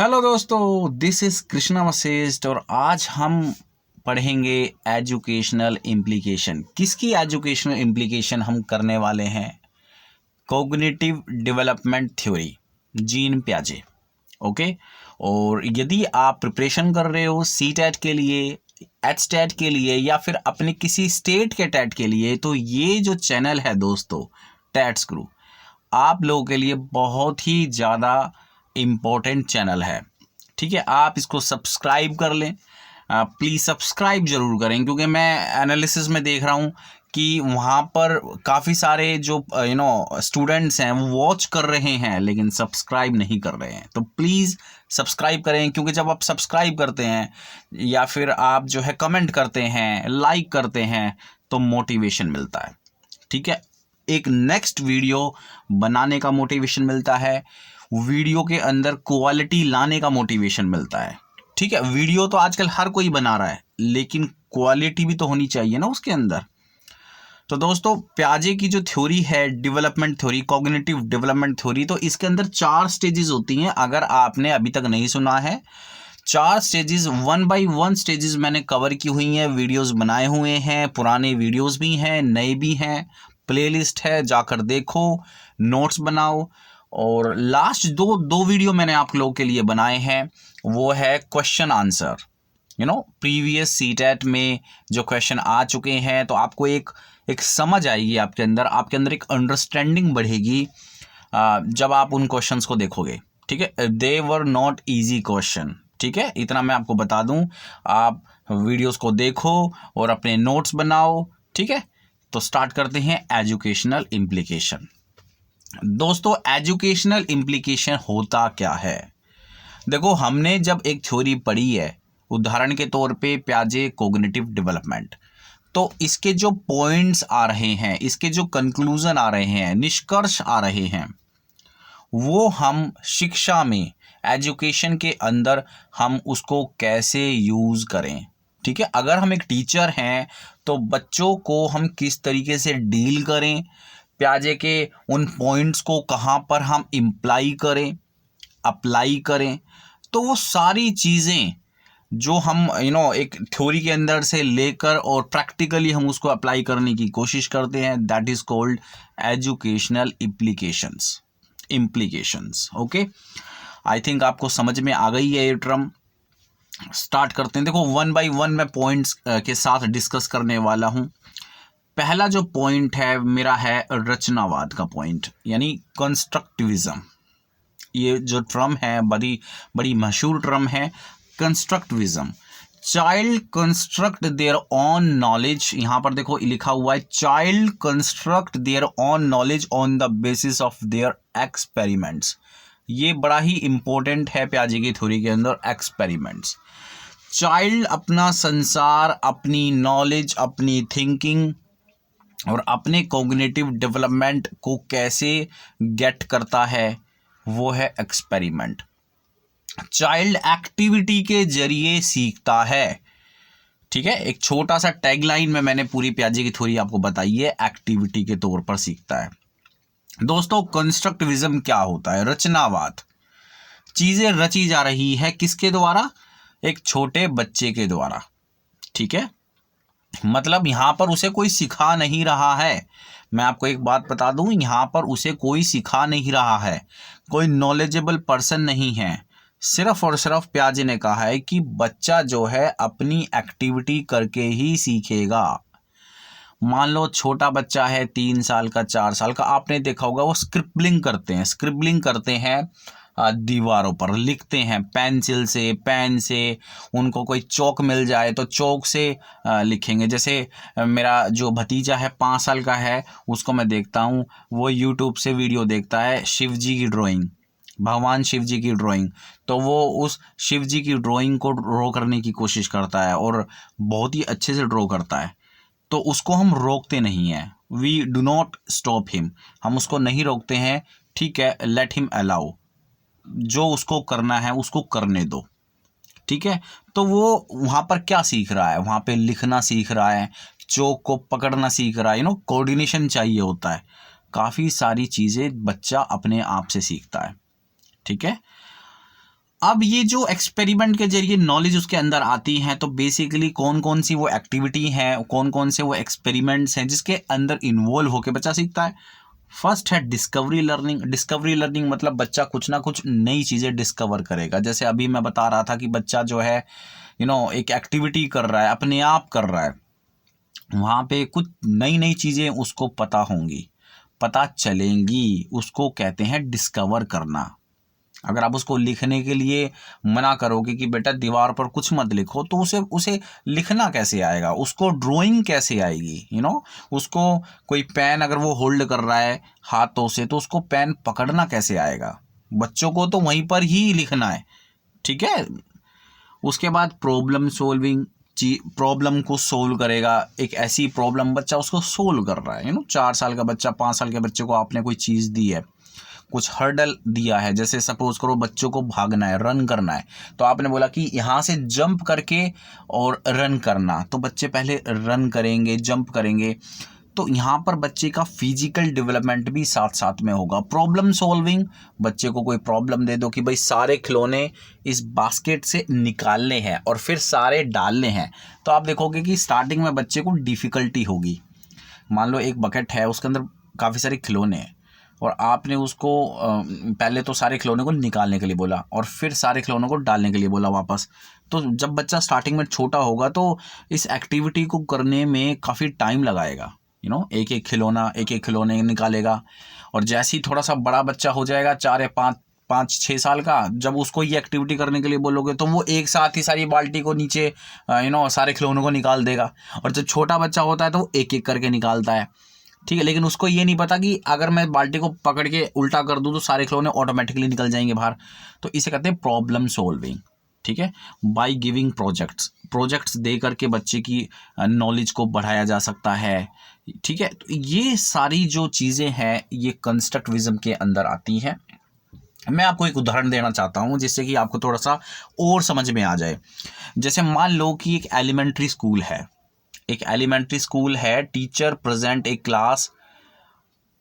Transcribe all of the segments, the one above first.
Hello दोस्तों, this is Krishna Vashishtha और आज हम पढ़ेंगे एजुकेशनल इम्प्लीकेशन। किसकी एजुकेशनल इम्प्लीकेशन हम करने वाले हैं? कॉग्निटिव डेवलपमेंट थ्योरी, जीन पियाजे। ओके। और यदि आप प्रिपरेशन कर रहे हो सी टैट के लिए, एच टैट के लिए या फिर अपने किसी स्टेट के टैट के लिए, तो ये जो चैनल है दोस्तों, टैट्स गुरु, आप लोगों के लिए बहुत ही ज़्यादा इम्पोर्टेंट चैनल है। ठीक है, आप इसको सब्सक्राइब कर लें। प्लीज़ सब्सक्राइब ज़रूर करें, क्योंकि मैं एनालिसिस में देख रहा हूँ कि वहाँ पर काफ़ी सारे जो स्टूडेंट्स हैं वो वॉच कर रहे हैं लेकिन सब्सक्राइब नहीं कर रहे हैं। तो प्लीज़ सब्सक्राइब करें, क्योंकि जब आप सब्सक्राइब करते हैं या फिर आप जो है कमेंट करते हैं, लाइक करते हैं, तो मोटिवेशन मिलता है। ठीक है, एक नेक्स्ट वीडियो बनाने का मोटिवेशन मिलता है, वीडियो के अंदर क्वालिटी लाने का मोटिवेशन मिलता है। ठीक है, वीडियो तो आजकल हर कोई बना रहा है, लेकिन क्वालिटी भी तो होनी चाहिए ना उसके अंदर। तो दोस्तों, पियाजे की जो थ्योरी है, development theory, cognitive development theory, तो इसके अंदर 4 स्टेजेस होती हैं। अगर आपने अभी तक नहीं सुना है, 4 स्टेजेस, 1 बाई 1 स्टेजेस मैंने कवर की हुई हैं, वीडियोस बनाए हुए हैं, पुराने वीडियोस भी हैं, नए भी हैं, प्लेलिस्ट है, जाकर देखो, नोट्स बनाओ। और लास्ट दो वीडियो मैंने आप लोगों के लिए बनाए हैं, वो है क्वेश्चन आंसर। प्रीवियस सीटेट में जो क्वेश्चन आ चुके हैं, तो आपको एक समझ आएगी, आपके अंदर एक अंडरस्टैंडिंग बढ़ेगी जब आप उन क्वेश्चंस को देखोगे। ठीक है, दे वर नॉट ईजी क्वेश्चन। ठीक है, इतना मैं आपको बता दूं। आप वीडियोस को देखो और अपने नोट्स बनाओ। ठीक है, तो स्टार्ट करते हैं एजुकेशनल इम्प्लीकेशन। दोस्तों, एजुकेशनल इम्प्लीकेशन होता क्या है? देखो, हमने जब एक थ्योरी पढ़ी है, उदाहरण के तौर पे पियाजे कॉग्निटिव डेवलपमेंट, तो इसके जो पॉइंट्स आ रहे हैं, इसके जो कंक्लूजन आ रहे हैं, निष्कर्ष आ रहे हैं, वो हम शिक्षा में, एजुकेशन के अंदर हम उसको कैसे यूज़ करें। ठीक है, अगर हम एक टीचर हैं तो बच्चों को हम किस तरीके से डील करें, पियाजे के उन पॉइंट्स को कहाँ पर हम इम्प्लाई करें, अप्लाई करें, तो वो सारी चीज़ें जो हम एक थ्योरी के अंदर से लेकर और प्रैक्टिकली हम उसको अप्लाई करने की कोशिश करते हैं, that is called educational implications. Okay, I think आपको समझ में आ गई है ये टर्म। स्टार्ट करते हैं। देखो, 1 बाई 1 मैं पॉइंट्स के साथ डिस्कस करने वाला हूँ। पहला जो पॉइंट है मेरा है रचनावाद का पॉइंट, यानी कंस्ट्रक्टिविज्म। ये जो टर्म है बड़ी बड़ी मशहूर टर्म है, constructivism. Child construct their own knowledge, यहाँ पर देखो लिखा हुआ है, child construct their own knowledge on the basis of their experiments. ये बड़ा ही इंपॉर्टेंट है पियाजे की थ्योरी के अंदर, एक्सपेरिमेंट्स। चाइल्ड अपना संसार, अपनी नॉलेज, अपनी थिंकिंग और अपने कॉग्निटिव डेवलपमेंट को कैसे गेट करता है, वो है एक्सपेरिमेंट। चाइल्ड एक्टिविटी के जरिए सीखता है। ठीक है, एक छोटा सा टैगलाइन में मैंने पूरी पियाजे की थ्योरी आपको बताई है, एक्टिविटी के तौर पर सीखता है। दोस्तों, कंस्ट्रक्टिविज्म क्या होता है? रचनावाद। चीजें रची जा रही है किसके द्वारा? एक छोटे बच्चे के द्वारा। ठीक है, मतलब यहां पर उसे कोई सिखा नहीं रहा है। मैं आपको एक बात बता दूं, यहां पर उसे कोई सिखा नहीं रहा है, कोई नॉलेजेबल पर्सन नहीं है। सिर्फ और सिर्फ पियाजे ने कहा है कि बच्चा जो है अपनी एक्टिविटी करके ही सीखेगा। मान लो छोटा बच्चा है, 3 साल का, 4 साल का, आपने देखा होगा वो स्क्रिबलिंग करते हैं, दीवारों पर लिखते हैं, पेंसिल से, पेन से। उनको कोई चौक मिल जाए तो चौक से लिखेंगे। जैसे मेरा जो भतीजा है, 5 साल का है, उसको मैं देखता हूँ, वो यूट्यूब से वीडियो देखता है, शिव जी की ड्राइंग, भगवान शिव जी की ड्राइंग, तो वो उस शिव जी की ड्राइंग को ड्रॉ करने की कोशिश करता है और बहुत ही अच्छे से ड्रॉ करता है। तो उसको हम रोकते नहीं हैं, we do not stop him, हम उसको नहीं रोकते हैं। ठीक है, लेट हिम अलाउ, जो उसको करना है उसको करने दो। ठीक है, तो वो वहाँ पर क्या सीख रहा है? वहाँ पे लिखना सीख रहा है, चौक को पकड़ना सीख रहा है, कोऑर्डिनेशन चाहिए होता है, काफ़ी सारी चीज़ें बच्चा अपने आप से सीखता है। ठीक है, अब ये जो एक्सपेरिमेंट के जरिए नॉलेज उसके अंदर आती है, तो बेसिकली कौन कौन सी वो एक्टिविटी है, कौन कौन से वो एक्सपेरिमेंट्स हैं जिसके अंदर इन्वॉल्व होकर बच्चा सीखता है। फर्स्ट है डिस्कवरी लर्निंग। डिस्कवरी लर्निंग मतलब बच्चा कुछ ना कुछ नई चीज़ें डिस्कवर करेगा। जैसे अभी मैं बता रहा था कि बच्चा जो है एक एक्टिविटी कर रहा है, अपने आप कर रहा है, वहाँ पे कुछ नई नई चीज़ें उसको पता होंगी, पता चलेंगी, उसको कहते हैं डिस्कवर करना। अगर आप उसको लिखने के लिए मना करोगे कि बेटा दीवार पर कुछ मत लिखो, तो उसे उसे लिखना कैसे आएगा, उसको ड्राइंग कैसे आएगी, उसको कोई पेन अगर वो होल्ड कर रहा है हाथों से, तो उसको पेन पकड़ना कैसे आएगा। बच्चों को तो वहीं पर ही लिखना है, ठीक है। उसके बाद प्रॉब्लम सोल्विंग, प्रॉब्लम को सोल्व करेगा। एक ऐसी प्रॉब्लम बच्चा उसको सोल्व कर रहा है, 4 साल का बच्चा, 5 साल के बच्चे को आपने कोई चीज़ दी है, कुछ हर्डल दिया है, जैसे सपोज करो बच्चों को भागना है, रन करना है, तो आपने बोला कि यहाँ से जंप करके और रन करना, तो बच्चे पहले रन करेंगे, जंप करेंगे, तो यहाँ पर बच्चे का फिजिकल डेवलपमेंट भी साथ साथ में होगा। प्रॉब्लम सॉल्विंग, बच्चे को कोई प्रॉब्लम दे दो कि भाई सारे खिलौने इस बास्केट से निकालने हैं और फिर सारे डालने हैं, तो आप देखोगे कि स्टार्टिंग में बच्चे को डिफ़िकल्टी होगी। मान लो एक बकेट है, उसके अंदर काफ़ी सारे खिलौने हैं और आपने उसको पहले तो सारे खिलौने को निकालने के लिए बोला और फिर सारे खिलौनों को डालने के लिए बोला वापस। तो जब बच्चा स्टार्टिंग में छोटा होगा तो इस एक्टिविटी को करने में काफ़ी टाइम लगाएगा, एक एक खिलौने निकालेगा। और जैसे ही थोड़ा सा बड़ा बच्चा हो जाएगा, 4 या 5-6 साल का, जब उसको ये एक्टिविटी करने के लिए बोलोगे तो वो एक साथ ही सारी बाल्टी को नीचे सारे खिलौनों को निकाल देगा। और जब छोटा बच्चा होता है तो वो एक एक करके निकालता है, ठीक है। लेकिन उसको ये नहीं पता कि अगर मैं बाल्टी को पकड़ के उल्टा कर दूं तो सारे खिलौने ऑटोमेटिकली निकल जाएंगे बाहर। तो इसे कहते हैं प्रॉब्लम सॉल्विंग, ठीक है। बाय गिविंग प्रोजेक्ट्स दे करके बच्चे की नॉलेज को बढ़ाया जा सकता है, ठीक है। तो ये सारी जो चीज़ें हैं ये कंस्ट्रक्टिविज्म के अंदर आती हैं। मैं आपको एक उदाहरण देना चाहता हूँ जिससे कि आपको थोड़ा सा और समझ में आ जाए। जैसे मान लो कि एक एलिमेंट्री स्कूल है, teacher present a class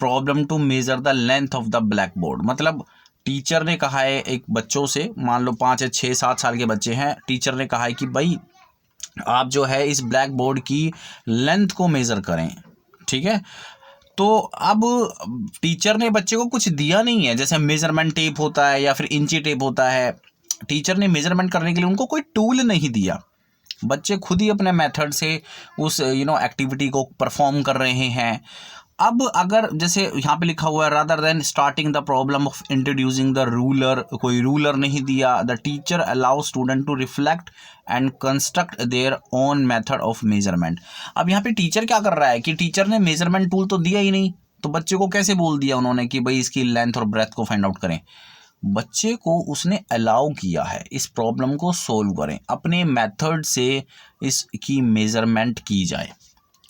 problem to measure the length of the blackboard. मतलब टीचर ने कहा है एक बच्चों से, मान लो 5 या 6, 7 साल के बच्चे हैं, टीचर ने कहा है कि भाई आप जो है इस ब्लैक बोर्ड की लेंथ को मेज़र करें, ठीक है। तो अब टीचर ने बच्चे को कुछ दिया नहीं है, जैसे मेजरमेंट टेप होता है या फिर इंची टेप होता है। टीचर ने मेजरमेंट करने के लिए उनको कोई टूल नहीं दिया, बच्चे खुद ही अपने मेथड से उस एक्टिविटी को परफॉर्म कर रहे हैं। अब अगर जैसे यहाँ पे लिखा हुआ है rather than starting the problem of introducing the ruler, कोई रूलर नहीं दिया, the teacher allow student to reflect and construct their own method of measurement. अब यहाँ पे टीचर क्या कर रहा है कि टीचर ने मेजरमेंट टूल तो दिया ही नहीं, तो बच्चे को कैसे बोल दिया उन्होंने कि भाई इसकी लेंथ और ब्रेथ को फाइंड आउट करें। बच्चे को उसने अलाउ किया है इस प्रॉब्लम को सोल्व करें, अपने मेथड से इसकी मेजरमेंट की जाए।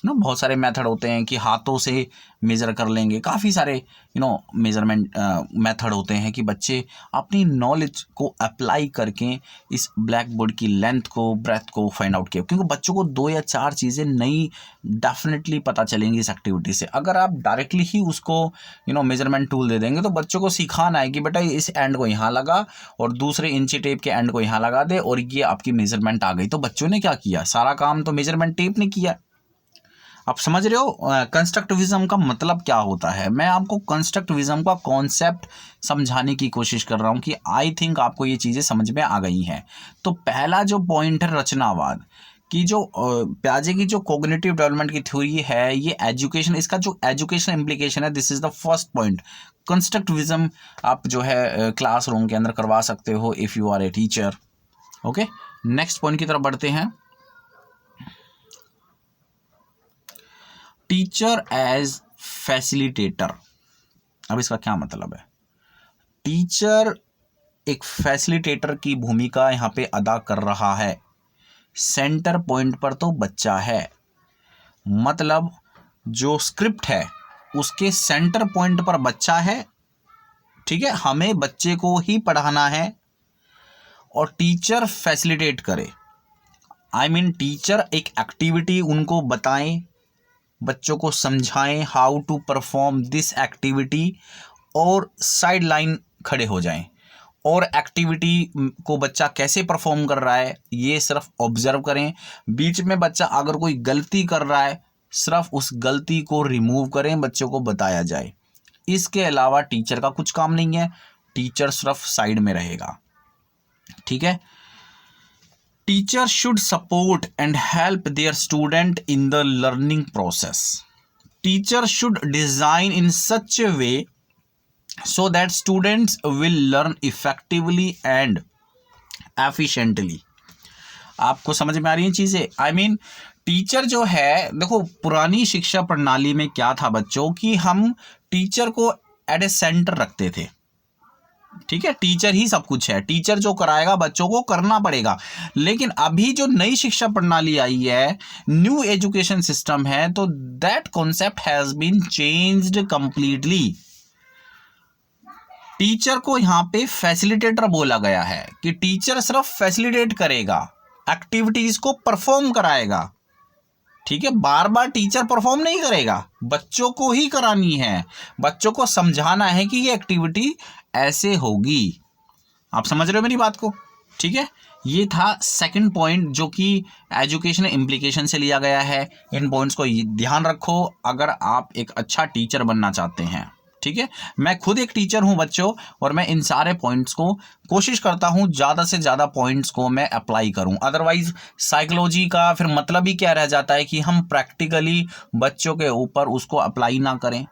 बहुत सारे मेथड होते हैं कि हाथों से मेज़र कर लेंगे, काफ़ी सारे मेज़रमेंट मेथड होते हैं कि बच्चे अपनी नॉलेज को अप्लाई करके इस ब्लैक बोर्ड की लेंथ को, ब्रेथ को फाइंड आउट किया। क्योंकि बच्चों को 2 या 4 चीज़ें नई डेफिनेटली पता चलेंगी इस एक्टिविटी से। अगर आप डायरेक्टली ही उसको मेजरमेंट टूल दे देंगे तो बच्चों को सिखाना है कि बेटा इस एंड को यहाँ लगा और दूसरे इंची टेप के एंड को यहाँ लगा दे और ये आपकी मेजरमेंट आ गई। तो बच्चों ने क्या किया, सारा काम तो मेजरमेंट टेप ने किया। आप समझ रहे हो कंस्ट्रक्टिविज्म का मतलब क्या होता है। मैं आपको कंस्ट्रक्टिविज्म का कॉन्सेप्ट समझाने की कोशिश कर रहा हूँ कि आई थिंक आपको ये चीज़ें समझ में आ गई हैं। तो पहला जो पॉइंट है रचनावाद की, जो प्याजे की जो कॉग्निटिव डेवलपमेंट की थ्योरी है, ये एजुकेशन, इसका जो एजुकेशन इम्प्लीकेशन है, this is the first point. Constructivism आप जो है क्लासरूम के अंदर करवा सकते हो if you are a teacher. Okay, next point की तरफ बढ़ते हैं। Teacher as facilitator. अब इसका क्या मतलब है। टीचर एक फैसिलिटेटर की भूमिका यहाँ पे अदा कर रहा है। सेंटर पॉइंट पर तो बच्चा है, मतलब जो स्क्रिप्ट है उसके सेंटर पॉइंट पर बच्चा है, ठीक है। हमें बच्चे को ही पढ़ाना है और टीचर फैसिलिटेट करे। आई मीन टीचर एक एक्टिविटी उनको बताएं, बच्चों को समझाएं how to perform this activity और साइड लाइन खड़े हो जाएं और एक्टिविटी को बच्चा कैसे परफॉर्म कर रहा है ये सिर्फ ऑब्जर्व करें। बीच में बच्चा अगर कोई गलती कर रहा है सिर्फ उस गलती को रिमूव करें, बच्चों को बताया जाए। इसके अलावा टीचर का कुछ काम नहीं है, टीचर सिर्फ साइड में रहेगा। ठीक है। Teacher should support and help their student in the learning process. Teacher should design in such a way so that students will learn effectively and efficiently। आपको समझ में आ रही है चीजें? आई मीन टीचर जो है, देखो पुरानी शिक्षा प्रणाली में क्या था बच्चों कि हम टीचर को एट ए सेंटर रखते थे। ठीक है, टीचर ही सब कुछ है, टीचर जो कराएगा बच्चों को करना पड़ेगा। लेकिन अभी जो नई शिक्षा प्रणाली आई है, न्यू एजुकेशन सिस्टम है, तो that concept has been changed completely. Teacher को यहां पे फैसिलिटेटर बोला गया है कि टीचर सिर्फ फैसिलिटेट करेगा, एक्टिविटीज को परफॉर्म कराएगा। ठीक है, बार बार टीचर परफॉर्म नहीं करेगा, बच्चों को ही करानी है, बच्चों को समझाना है कि ये एक्टिविटी ऐसे होगी। आप समझ रहे हो मेरी बात को? ठीक है, ये था सेकंड पॉइंट जो कि एजुकेशन इम्प्लीकेशन से लिया गया है। इन पॉइंट्स को ध्यान रखो अगर आप एक अच्छा टीचर बनना चाहते हैं। ठीक है, मैं खुद एक टीचर हूं बच्चों, और मैं इन सारे पॉइंट्स को कोशिश करता हूं ज़्यादा से ज़्यादा पॉइंट्स को मैं अप्लाई करूं। अदरवाइज साइकोलॉजी का फिर मतलब ही क्या रह जाता है कि हम प्रैक्टिकली बच्चों के ऊपर उसको अप्लाई ना करें।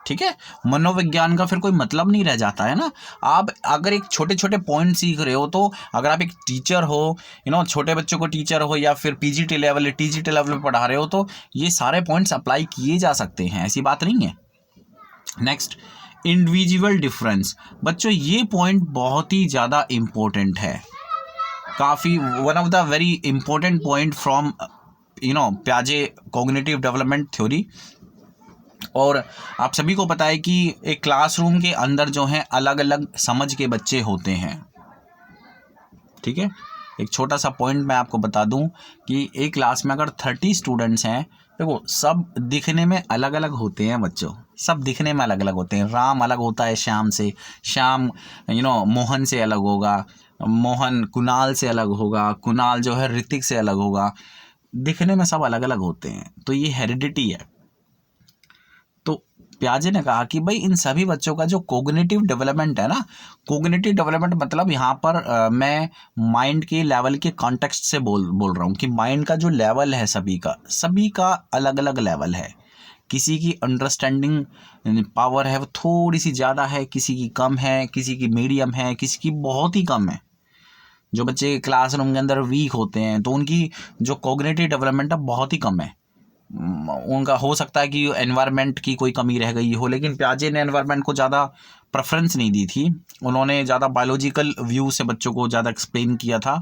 ठीक है, मनोविज्ञान का फिर कोई मतलब नहीं रह जाता है ना। आप अगर एक छोटे छोटे पॉइंट सीख रहे हो, तो अगर आप एक टीचर हो, छोटे बच्चों को टीचर हो या फिर पीजीटी लेवल टीजीटी लेवल पे पढ़ा रहे हो, तो ये सारे पॉइंट्स अप्लाई किए जा सकते हैं, ऐसी बात नहीं है। Next, individual difference. बच्चों ये पॉइंट बहुत ही ज़्यादा इम्पोर्टेंट है, काफ़ी one of the very important point from प्याजे कॉग्निटिव डेवलपमेंट थ्योरी। और आप सभी को पता है कि एक क्लासरूम के अंदर जो है अलग अलग समझ के बच्चे होते हैं। ठीक है, एक छोटा सा पॉइंट मैं आपको बता दूं कि एक क्लास में अगर 30 स्टूडेंट्स हैं, देखो सब दिखने में अलग अलग होते हैं बच्चों, सब दिखने में अलग अलग होते हैं। राम अलग होता है श्याम से, श्याम मोहन से अलग होगा, मोहन कुणाल से अलग होगा, कुणाल जो है ऋतिक से अलग होगा। दिखने में सब अलग अलग होते हैं, तो ये हेरिडिटी है। तो प्याजे ने कहा कि भाई इन सभी बच्चों का जो कोग्निटिव डेवलपमेंट है ना, कोग्निटिव डेवलपमेंट मतलब यहाँ पर मैं माइंड के लेवल के कॉन्टेक्स्ट से बोल रहा हूँ कि माइंड का जो लेवल है सभी का अलग अलग लेवल है। किसी की अंडरस्टैंडिंग पावर है वो थोड़ी सी ज़्यादा है, किसी की कम है, किसी की मीडियम है, किसी की बहुत ही कम है। जो बच्चे क्लासरूम के अंदर वीक होते हैं तो उनकी जो कोग्निटिव डेवलपमेंट है बहुत ही कम है। उनका हो सकता है कि एनवायरनमेंट की कोई कमी रह गई हो, लेकिन प्याजे ने एनवायरनमेंट को ज़्यादा प्रेफरेंस नहीं दी थी। उन्होंने ज़्यादा बायोलॉजिकल व्यू से बच्चों को ज़्यादा एक्सप्लेन किया था।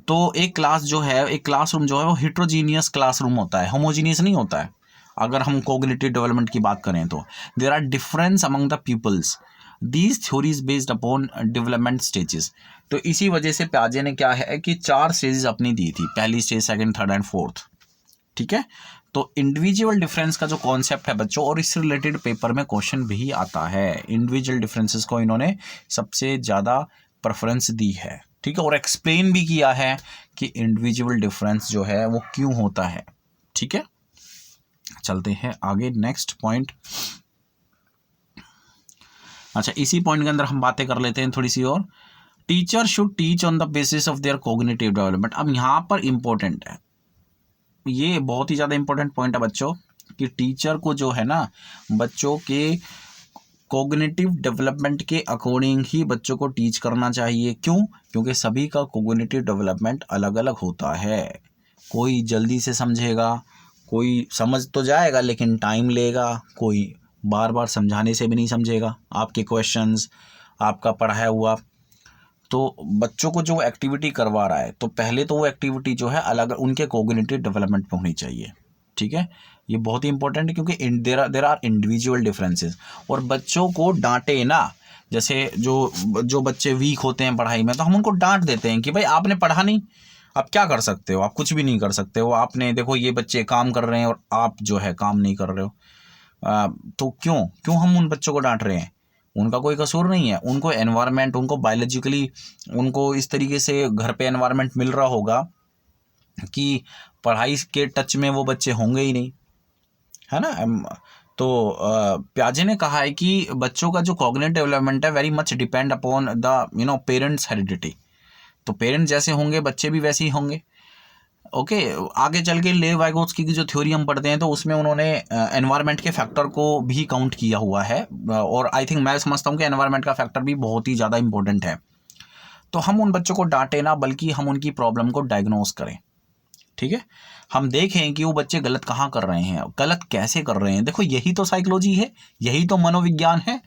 तो एक क्लासरूम जो है वो हिट्रोजीनियस क्लासरूम होता है, होमोजीनियस नहीं होता है। अगर हम कोग्निटिव डेवलपमेंट की बात करें तो there are difference among the peoples, these theories based upon development stages. तो इसी वजह से प्याजे ने क्या है कि 4 स्टेजेस अपनी दी थी, पहली stage, second, third and fourth. ठीक है, तो इंडिविजुअल डिफरेंस का जो कॉन्सेप्ट है बच्चों, और इससे रिलेटेड पेपर में क्वेश्चन भी आता है। इंडिविजुअल डिफरेंसेस को इन्होंने सबसे ज़्यादा प्रेफरेंस दी है। ठीक है, और एक्सप्लेन भी किया है कि इंडिविजुअल डिफरेंस जो है वो क्यों होता है। ठीक है, चलते हैं आगे नेक्स्ट पॉइंट। अच्छा, इसी पॉइंट के अंदर हम बातें कर लेते हैं थोड़ी सी और। Teacher should teach on the basis of their cognitive development. अब यहाँ पर इंपॉर्टेंट है, ये बहुत ही ज़्यादा इंपॉर्टेंट पॉइंट है बच्चों, कि टीचर को जो है ना बच्चों के कोग्निटिव डेवलपमेंट के अकॉर्डिंग ही बच्चों को टीच करना चाहिए। क्यों? क्योंकि सभी का कोग्निटिव डेवलपमेंट अलग अलग होता है। कोई जल्दी से समझेगा, कोई समझ तो जाएगा लेकिन टाइम लेगा, कोई बार बार समझाने से भी नहीं समझेगा आपके क्वेश्चंस, आपका पढ़ाया हुआ। तो बच्चों को जो एक्टिविटी करवा रहा है, तो पहले तो वो एक्टिविटी जो है अलग उनके कोग्निटिव डेवलपमेंट पे होनी चाहिए। ठीक है, ये बहुत ही इंपॉर्टेंट है क्योंकि देर आर इंडिविजुअल डिफरेंसेस। और बच्चों को डांटे ना, जैसे जो बच्चे वीक होते हैं पढ़ाई में, तो हम उनको डांट देते हैं कि भाई आपने पढ़ा नहीं, आप क्या कर सकते हो, आप कुछ भी नहीं कर सकते हो, आपने देखो ये बच्चे काम कर रहे हैं और आप जो है काम नहीं कर रहे हो। तो क्यों हम उन बच्चों को डांट रहे हैं? उनका कोई कसूर नहीं है, उनको एनवायरनमेंट, उनको बायोलॉजिकली उनको इस तरीके से घर पे एनवायरनमेंट मिल रहा होगा कि पढ़ाई के टच में वो बच्चे होंगे ही नहीं, है ना। तो प्याजे ने कहा है कि बच्चों का जो कॉग्निटिव डेवलपमेंट है very much depend upon the parents heredity. तो पेरेंट्स जैसे होंगे बच्चे भी वैसे ही होंगे। ओके, आगे चल के लेव वाइगोत्स्की की जो थ्योरी हम पढ़ते हैं तो उसमें उन्होंने एनवायरनमेंट के फैक्टर को भी काउंट किया हुआ है, और आई थिंक मैं समझता हूँ कि एनवायरनमेंट का फैक्टर भी बहुत ही ज़्यादा इंपॉर्टेंट है। तो हम उन बच्चों को डांटे ना, बल्कि हम उनकी प्रॉब्लम को डायग्नोस करें। ठीक है, हम देखें कि वो बच्चे गलत कहाँ कर रहे हैं, गलत कैसे कर रहे हैं। देखो यही तो साइकोलॉजी है, यही तो मनोविज्ञान है।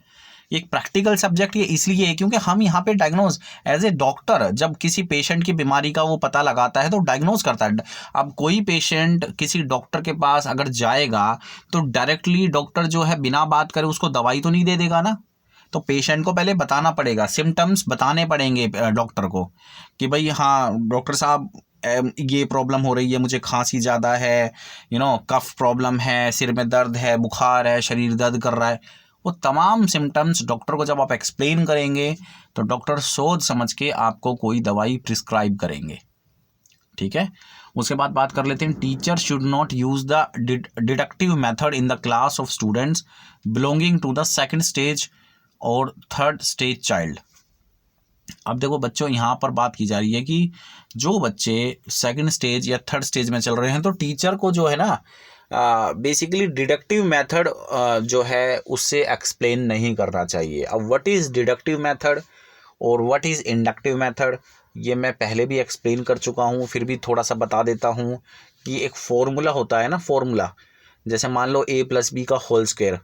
एक प्रैक्टिकल सब्जेक्ट ये इसलिए है क्योंकि हम यहाँ पे डायग्नोज एज ए डॉक्टर जब किसी पेशेंट की बीमारी का वो पता लगाता है तो डायग्नोज करता है। अब कोई पेशेंट किसी डॉक्टर के पास अगर जाएगा तो डायरेक्टली डॉक्टर जो है बिना बात करे उसको दवाई तो नहीं दे देगा ना। तो पेशेंट को पहले बताना पड़ेगा, सिम्टम्स बताने पड़ेंगे डॉक्टर को कि भाई हाँ डॉक्टर साहब ये प्रॉब्लम हो रही है, मुझे खांसी ज़्यादा है, कफ प्रॉब्लम है, सिर में दर्द है, बुखार है, शरीर दर्द कर रहा है। वो तमाम सिम्टम्स डॉक्टर को जब आप एक्सप्लेन करेंगे तो डॉक्टर सोच समझ के आपको कोई दवाई प्रिस्क्राइब करेंगे। ठीक है, उसके बाद बात कर लेते हैं, teacher should not use the deductive method in the class of students belonging to the second stage और थर्ड स्टेज चाइल्ड। अब देखो बच्चों, यहाँ पर बात की जा रही है कि जो बच्चे सेकंड स्टेज या थर्ड स्टेज में चल रहे हैं तो टीचर को जो है ना बेसिकली डिडक्टिव मेथड जो है उससे एक्सप्लेन नहीं करना चाहिए। अब व्हाट इज़ डिडक्टिव मेथड और व्हाट इज़ इंडक्टिव मेथड, ये मैं पहले भी एक्सप्लेन कर चुका हूँ, फिर भी थोड़ा सा बता देता हूँ कि एक फॉर्मूला होता है ना, फॉर्मूला जैसे मान लो a+b²,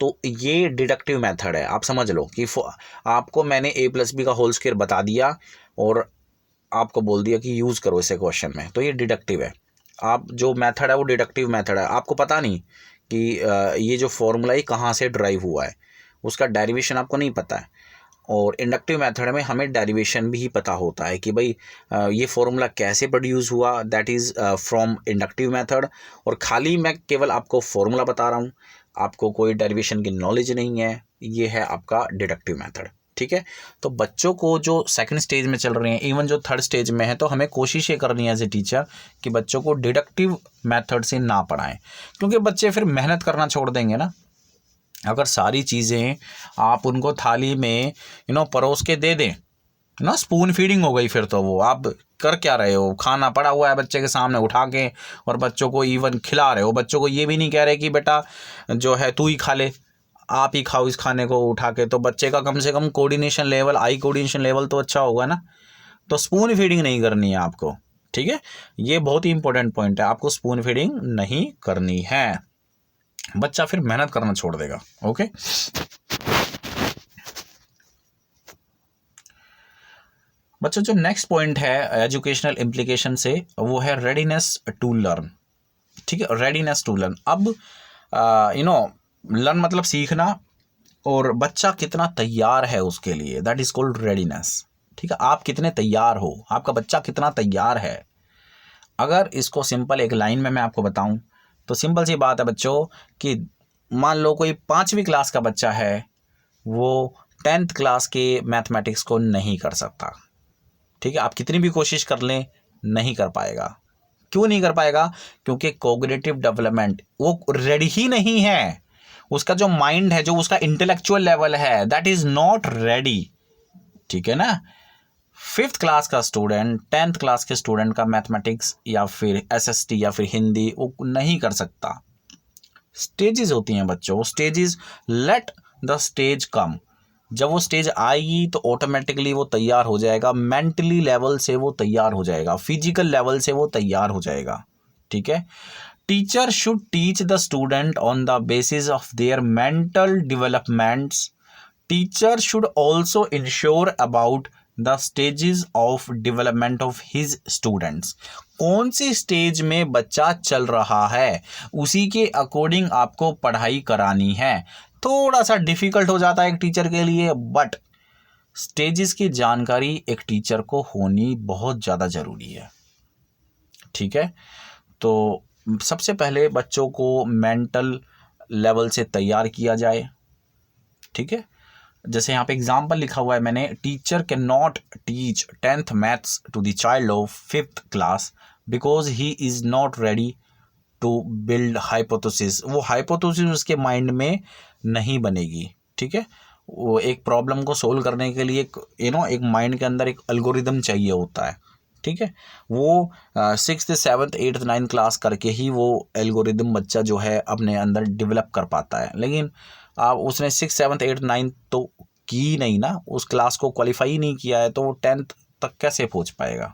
तो ये डिडक्टिव मेथड है। आप समझ लो कि आपको मैंने a+b² बता दिया और आपको बोल दिया कि यूज़ करो इसे क्वेश्चन में, तो ये डिडक्टिव है। आप जो मेथड है वो डिडक्टिव मेथड है। आपको पता नहीं कि ये जो फॉर्मूला ही कहाँ से ड्राइव हुआ है, उसका डेरिवेशन आपको नहीं पता है। और इंडक्टिव मेथड में हमें डेरिवेशन भी पता होता है कि भाई ये फॉर्मूला कैसे प्रोड्यूस हुआ, that is from inductive method. और खाली मैं केवल आपको फॉर्मूला बता रहा हूँ, आपको कोई डेरिवेशन की नॉलेज नहीं है, ये है आपका डिडक्टिव मेथड। ठीक है, तो बच्चों को जो सेकंड स्टेज में चल रहे हैं, इवन जो थर्ड स्टेज में है, तो हमें कोशिश ये करनी है एज ए टीचर कि बच्चों को डिडक्टिव मेथड से ना पढ़ाएं, क्योंकि बच्चे फिर मेहनत करना छोड़ देंगे ना। अगर सारी चीज़ें आप उनको थाली में परोस के दे दें ना, स्पून फीडिंग हो गई, फिर तो वो आप कर क्या रहे हो, खाना पड़ा हुआ है बच्चे के सामने उठा के और बच्चों को इवन खिला रहे हो। बच्चों को ये भी नहीं कह रहे कि बेटा जो है तू ही खा ले, आप ही खाओ इस खाने को उठा के। तो बच्चे का कम से कम coordination level, eye coordination level तो अच्छा होगा ना। तो स्पून फीडिंग नहीं करनी है आपको। ठीक है, ये बहुत ही इंपॉर्टेंट पॉइंट है, आपको स्पून फीडिंग नहीं करनी है, बच्चा फिर मेहनत करना छोड़ देगा। ओके, बच्चों जो नेक्स्ट पॉइंट है एजुकेशनल इम्प्लीकेशन से, वो है रेडीनेस टू लर्न। ठीक है, रेडीनेस टू लर्न। अब लर्न मतलब सीखना, और बच्चा कितना तैयार है उसके लिए, दैट इज कॉल्ड रेडीनेस। ठीक है, आप कितने तैयार हो, आपका बच्चा कितना तैयार है। अगर इसको सिंपल एक लाइन में मैं आपको बताऊं तो सिंपल सी बात है बच्चों कि मान लो कोई 5वीं क्लास का बच्चा है, वो 10th क्लास के मैथमेटिक्स को नहीं कर सकता। ठीक है, आप कितनी भी कोशिश कर लें नहीं कर पाएगा। क्यों नहीं कर पाएगा? क्योंकि कॉग्निटिव डेवलपमेंट वो रेडी ही नहीं है, उसका जो माइंड है, जो उसका इंटेलेक्चुअल लेवल है, दैट इज नॉट रेडी। ठीक है ना। 5th क्लास का स्टूडेंट 10th क्लास के स्टूडेंट का मैथमेटिक्स या फिर SST या फिर हिंदी वो नहीं कर सकता। स्टेजेस होती हैं बच्चों, स्टेजेस, लेट द स्टेज कम। जब वो स्टेज आएगी तो ऑटोमेटिकली वो तैयार हो जाएगा, मेंटली लेवल से वो तैयार हो जाएगा, फिजिकल लेवल से वो तैयार हो जाएगा। ठीक है, teacher should teach the student on the basis of their mental developments. Teacher should also ensure about the stages of development of his students. कौन सी स्टेज में बच्चा चल रहा है उसी के अकॉर्डिंग आपको पढ़ाई करानी है। थोड़ा सा डिफिकल्ट हो जाता है एक टीचर के लिए, बट स्टेजेस की जानकारी एक टीचर को होनी बहुत ज़्यादा ज़रूरी है। ठीक है, तो सबसे पहले बच्चों को मेंटल लेवल से तैयार किया जाए। ठीक है, जैसे यहाँ पे एग्जाम्पल लिखा हुआ है मैंने, teacher can not teach 10th maths to the child of 5th class because he is not ready to build hypothesis. वो हाइपोथेसिस उसके माइंड में नहीं बनेगी, ठीक है। वो एक प्रॉब्लम को सोल्व करने के लिए एक माइंड के अंदर एक एल्गोरिदम चाहिए होता है, ठीक है। वो 6th 7th 8th 9th class करके ही वो एल्गोरिदम बच्चा जो है अपने अंदर डेवलप कर पाता है। लेकिन आप उसने 6th 7th 8th 9th तो की नहीं ना, उस क्लास को क्वालिफाई ही नहीं किया है, तो वो 10th तक कैसे पहुंच पाएगा,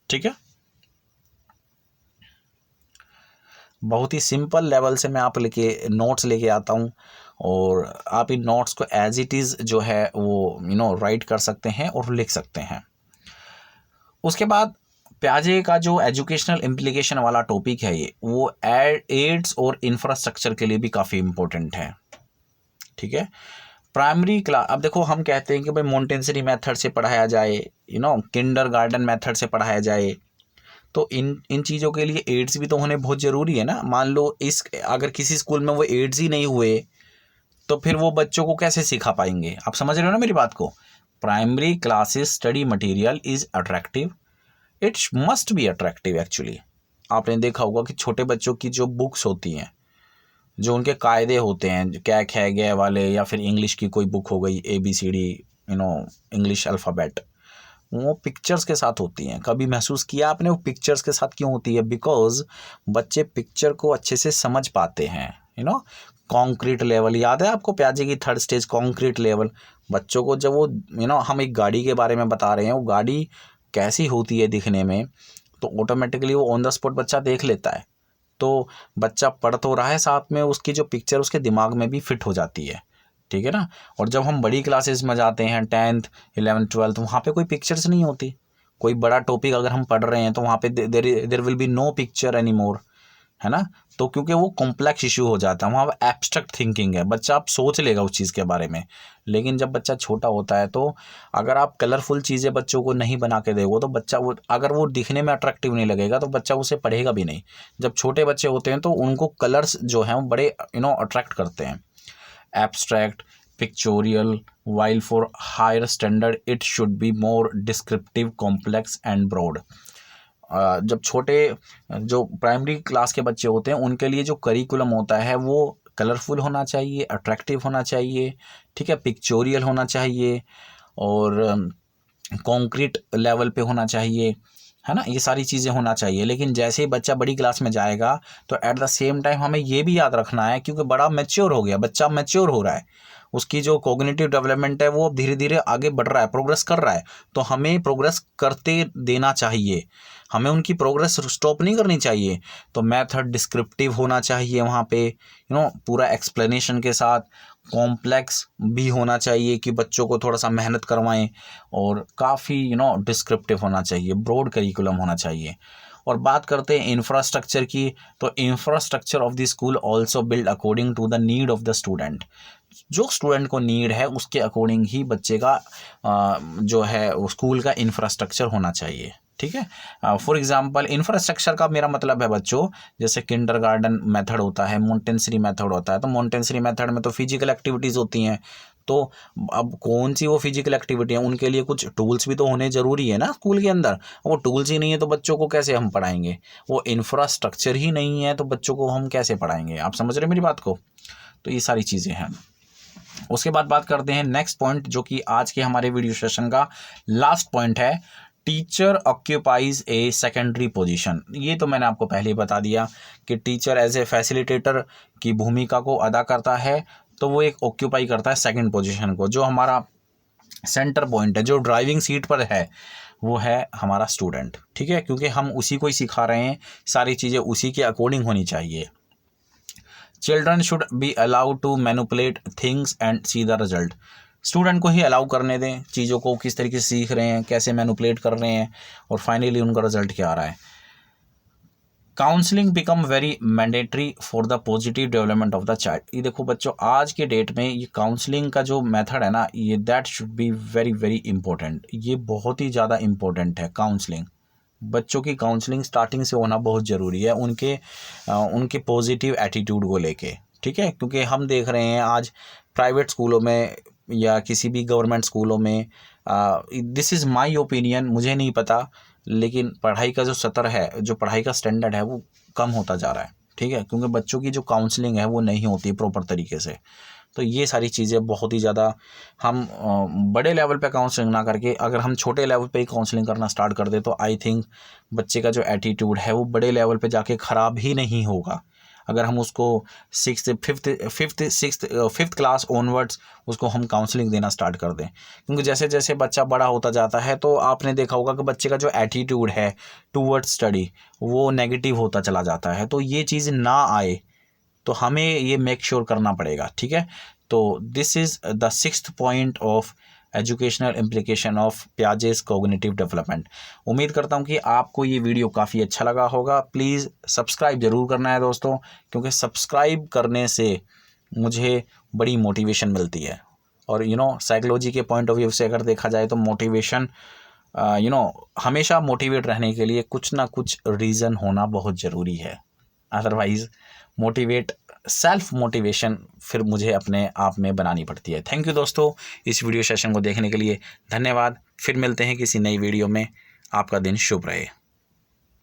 ठीक है। बहुत ही सिंपल लेवल से मैं आप नोट्स लेके आता हूँ, और आप इन नोट्स को एज इट इज़ जो है वो राइट कर सकते हैं और लिख सकते हैं। उसके बाद प्याजे का जो एजुकेशनल इम्प्लीकेशन वाला टॉपिक है ये, वो एड्स और इंफ्रास्ट्रक्चर के लिए भी काफ़ी इम्पोर्टेंट है, ठीक है। प्राइमरी क्लास, अब देखो हम कहते हैं कि भाई मोंटेसरी मेथड से पढ़ाया जाए, किंडरगार्टन मेथड से पढ़ाया जाए, तो इन चीज़ों के लिए एड्स भी तो होने बहुत ज़रूरी है ना। मान लो अगर किसी स्कूल में वो एड्स ही नहीं हुए तो फिर वो बच्चों को कैसे सिखा पाएंगे। आप समझ रहे हो ना मेरी बात को। Primary classes study material is attractive, it must be attractive actually. आपने देखा होगा कि छोटे बच्चों की जो बुक्स होती हैं, जो उनके कायदे होते हैं, क्या खे गए वाले, या फिर इंग्लिश की कोई बुक हो गई ABCD इंग्लिश अल्फ़ाबेट, वो पिक्चर्स के साथ होती हैं। कभी महसूस किया आपने वो पिक्चर्स के साथ क्यों होती है? बिकॉज बच्चे पिक्चर को अच्छे से समझ पाते हैं। कॉन्क्रीट लेवल याद है आपको, प्याजे की 3rd स्टेज कॉन्क्रीट लेवल। बच्चों को जब वो हम एक गाड़ी के बारे में बता रहे हैं, वो गाड़ी कैसी होती है दिखने में, तो ऑटोमेटिकली वो ऑन द स्पॉट बच्चा देख लेता है। तो बच्चा पढ़ तो रहा है, साथ में उसकी जो पिक्चर उसके दिमाग में भी फिट हो जाती है, ठीक है ना। और जब हम बड़ी क्लासेस में जाते हैं 10th 11th 12th, वहाँ पे कोई पिक्चर्स नहीं होती। कोई बड़ा टॉपिक अगर हम पढ़ रहे हैं तो वहाँ पे there will be no picture any more, है ना। तो क्योंकि वो कॉम्प्लेक्स इशू हो जाता है, वहाँ पर एब्स्ट्रैक्ट थिंकिंग है, बच्चा आप सोच लेगा उस चीज़ के बारे में। लेकिन जब बच्चा छोटा होता है तो अगर आप कलरफुल चीज़ें बच्चों को नहीं बना के देगो, तो बच्चा अगर वो दिखने में अट्रैक्टिव नहीं लगेगा तो बच्चा उसे पढ़ेगा भी नहीं। जब छोटे बच्चे होते हैं तो उनको कलर्स जो हैं वो बड़े अट्रैक्ट करते हैं। Abstract, pictorial, while for higher standard it should be more descriptive, complex and broad। जब छोटे जो प्राइमरी क्लास के बच्चे होते हैं उनके लिए जो करिकुलम होता है वो कलरफुल होना चाहिए, अट्रैक्टिव होना चाहिए, ठीक है, पिक्चोरियल होना चाहिए, और कॉन्क्रीट लेवल पे होना चाहिए, है ना। ये सारी चीज़ें होना चाहिए। लेकिन जैसे ही बच्चा बड़ी क्लास में जाएगा तो एट द सेम टाइम हमें ये भी याद रखना है, क्योंकि बड़ा मैच्योर हो गया, बच्चा मैच्योर हो रहा है, उसकी जो कॉग्निटिव डेवलपमेंट है वो अब धीरे धीरे आगे बढ़ रहा है, प्रोग्रेस कर रहा है, तो हमें प्रोग्रेस करते देना चाहिए, हमें उनकी प्रोग्रेस स्टॉप नहीं करनी चाहिए। तो मेथड डिस्क्रिप्टिव होना चाहिए वहाँ पे, पूरा एक्सप्लेनेशन के साथ, कॉम्प्लेक्स भी होना चाहिए कि बच्चों को थोड़ा सा मेहनत करवाएं, और काफ़ी डिस्क्रिप्टिव होना चाहिए, ब्रॉड करिकुलम होना चाहिए। और बात करते हैं इंफ्रास्ट्रक्चर की, तो infrastructure of the school also build according to the need of the student. जो स्टूडेंट को नीड है उसके अकॉर्डिंग ही बच्चे का जो है स्कूल का इंफ्रास्ट्रक्चर होना चाहिए, ठीक है। फॉर एग्जांपल इंफ्रास्ट्रक्चर का मेरा मतलब है बच्चों, जैसे किंडरगार्टन मेथड होता है, मोंटेसरी मेथड होता है, तो मोंटेसरी मेथड में तो फिजिकल एक्टिविटीज़ होती हैं। तो अब कौन सी वो फिजिकल एक्टिविटी है, उनके लिए कुछ टूल्स भी तो होने ज़रूरी है ना स्कूल के अंदर। वो टूल्स ही नहीं है तो बच्चों को कैसे हम पढ़ाएंगे, वो इंफ्रास्ट्रक्चर ही नहीं है तो बच्चों को हम कैसे पढ़ाएंगे। आप समझ रहे हैं मेरी बात को। तो ये सारी चीज़ें हैं। उसके बाद बात करते हैं नेक्स्ट पॉइंट, जो कि आज के हमारे वीडियो सेशन का लास्ट पॉइंट है, teacher occupies a secondary position. ये तो मैंने आपको पहले ही बता दिया कि टीचर एज ए फैसिलिटेटर की भूमिका को अदा करता है, तो वो एक ऑक्यूपाई करता है सेकंड पोजीशन को। जो हमारा सेंटर पॉइंट है, जो ड्राइविंग सीट पर है, वो है हमारा स्टूडेंट, ठीक है, क्योंकि हम उसी को ही सिखा रहे हैं, सारी चीज़ें उसी के अकॉर्डिंग होनी चाहिए। Children should be allowed to manipulate things and see the result. Student को ही अलाउ करने दें चीज़ों को, किस तरीके से सीख रहे हैं, कैसे मैनिपुलेट कर रहे हैं, और फाइनली उनका रिजल्ट क्या आ रहा है। Counselling become very mandatory for the positive development of the child. ये देखो बच्चों, आज के डेट में ये काउंसलिंग का जो मेथड है ना, ये that should be very very important. ये बहुत ही ज़्यादा इंपॉर्टेंट है काउंसलिंग। बच्चों की काउंसलिंग स्टार्टिंग से होना बहुत ज़रूरी है, उनके पॉजिटिव एटीट्यूड को लेके, ठीक है। क्योंकि हम देख रहे हैं आज प्राइवेट स्कूलों में या किसी भी गवर्नमेंट स्कूलों में, दिस इज़ माय ओपिनियन, मुझे नहीं पता, लेकिन पढ़ाई का जो स्तर है, जो पढ़ाई का स्टैंडर्ड है वो कम होता जा रहा है, ठीक है, क्योंकि बच्चों की जो काउंसलिंग है वो नहीं होती प्रॉपर तरीके से। तो ये सारी चीज़ें बहुत ही ज़्यादा, हम बड़े लेवल पे काउंसलिंग ना करके अगर हम छोटे लेवल पे ही काउंसलिंग करना स्टार्ट कर दे तो आई थिंक बच्चे का जो एटीट्यूड है वो बड़े लेवल पे जाके ख़राब ही नहीं होगा। अगर हम उसको फिफ्थ क्लास ऑनवर्ड्स उसको हम काउंसलिंग देना स्टार्ट कर दें, क्योंकि जैसे जैसे बच्चा बड़ा होता जाता है तो आपने देखा होगा कि बच्चे का जो एटीट्यूड है टूवर्ड्स स्टडी वो नेगेटिव होता चला जाता है। तो ये चीज़ ना आए तो हमें ये मेक श्योर करना पड़ेगा, ठीक है। तो this is the sixth point of educational implication of Piaget's cognitive development. उम्मीद करता हूँ कि आपको ये वीडियो काफ़ी अच्छा लगा होगा। प्लीज़ सब्सक्राइब ज़रूर करना है दोस्तों, क्योंकि सब्सक्राइब करने से मुझे बड़ी मोटिवेशन मिलती है। और साइकोलॉजी के पॉइंट ऑफ व्यू से अगर देखा जाए तो मोटिवेशन, हमेशा मोटिवेट रहने के लिए कुछ ना कुछ रीज़न होना बहुत ज़रूरी है। अदरवाइज़ सेल्फ मोटिवेशन फिर मुझे अपने आप में बनानी पड़ती है। थैंक यू दोस्तों, इस वीडियो सेशन को देखने के लिए धन्यवाद। फिर मिलते हैं किसी नई वीडियो में। आपका दिन शुभ रहे।